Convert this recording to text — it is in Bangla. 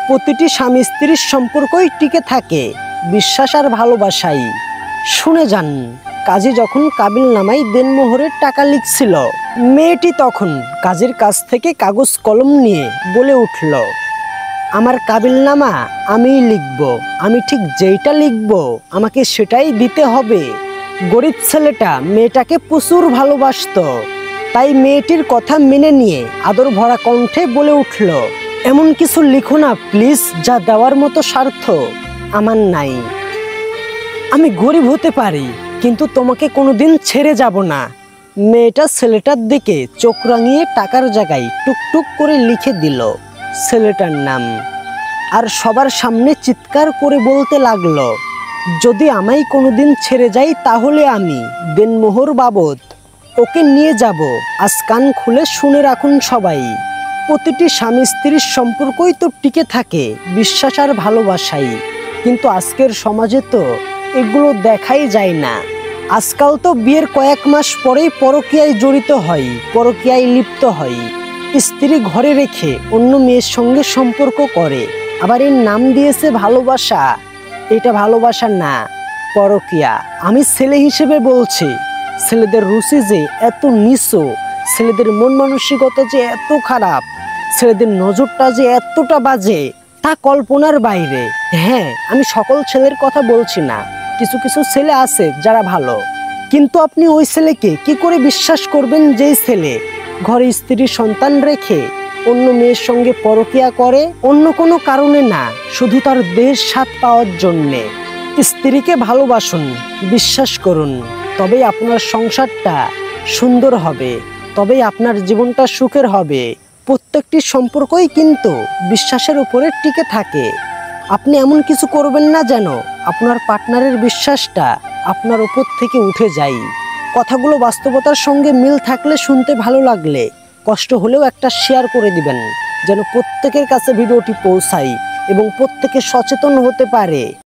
প্রতিটি স্বামী স্ত্রীর সম্পর্কই টিকে থাকে বিশ্বাস আর ভালোবাসায়। শুনে যান, কাজী যখন কাবিল নামায় দেনমোহরের টাকা লিখছিল, মেয়েটি তখন কাজীর কাছ থেকে কাগজ কলম নিয়ে বলে উঠল, আমার কাবিল নামা আমিই লিখব, আমি ঠিক যেইটা লিখব আমাকে সেটাই দিতে হবে। গরিব ছেলেটা মেয়েটাকে প্রচুর ভালোবাসতো, তাই মেয়েটির কথা মেনে নিয়ে আদর ভরা কণ্ঠে বলে উঠল, এমন কিছু লিখো না প্লিজ যা দেওয়ার মতো স্বার্থ আমার নাই। আমি গরিব হতে পারি কিন্তু তোমাকে কোনোদিন ছেড়ে যাব না। মেয়েটা ছেলেটার দিকে চোখ রাঙিয়ে টাকার জায়গায় টুকটুক করে লিখে দিল ছেলেটার নাম, আর সবার সামনে চিৎকার করে বলতে লাগলো, যদি আমায় কোনোদিন ছেড়ে যাই তাহলে আমি দেনমোহর বাবদ ওকে নিয়ে যাব। আজ কান খুলে শুনে রাখুন সবাই, প্রতিটি স্বামী স্ত্রীর সম্পর্কই তো টিকে থাকে বিশ্বাস আর ভালোবাসায়। কিন্তু আজকের সমাজে তো এগুলো দেখাই যায় না। আজকাল তো বিয়ের কয়েক মাস পরেই পরকীয়ায় জড়িত হয়, পরকীয়ায় লিপ্ত হয়। স্ত্রী ঘরে রেখে অন্য মেয়ের সঙ্গে সম্পর্ক করে, আবার এর নাম দিয়েছে ভালোবাসা। এটা ভালোবাসা না, পরকীয়া। আমি ছেলে হিসেবে বলছি, ছেলেদের রুচি যে এত নিচু, ছেলেদের মন মানসিকতা যে এত খারাপ, ছেলেদের নজরটা যে এতটা বাজে, তা কল্পনার বাইরে। হ্যাঁ, আমি সকল ছেলের কথা বলছি না, কিছু কিছু ছেলে আছে যারা ভালো, কিন্তু আপনি ওই ছেলেকে কি করে বিশ্বাস করবেন যেই ছেলে ঘরে স্ত্রী সন্তান রেখে অন্য মেয়ের সঙ্গে পরকীয়া করে, অন্য কোনো কারণে না, শুধু তার দেহের স্বাদ পাওয়ার জন্যে। স্ত্রীকে ভালোবাসুন, বিশ্বাস করুন, তবেই আপনার সংসারটা সুন্দর হবে, তবেই আপনার জীবনটা সুখের হবে। প্রত্যেকটি সম্পর্কই কিন্তু বিশ্বাসের উপরে টিকে থাকে। আপনি এমন কিছু করবেন না যেন আপনার পার্টনারের বিশ্বাসটা আপনার উপর থেকে উঠে যায়। কথাগুলো বাস্তবতার সঙ্গে মিল থাকলে, শুনতে ভালো লাগলে, কষ্ট হলেও একটা শেয়ার করে দিবেন, যেন প্রত্যেকের কাছে ভিডিওটি পৌঁছায় এবং প্রত্যেকে সচেতন হতে পারে।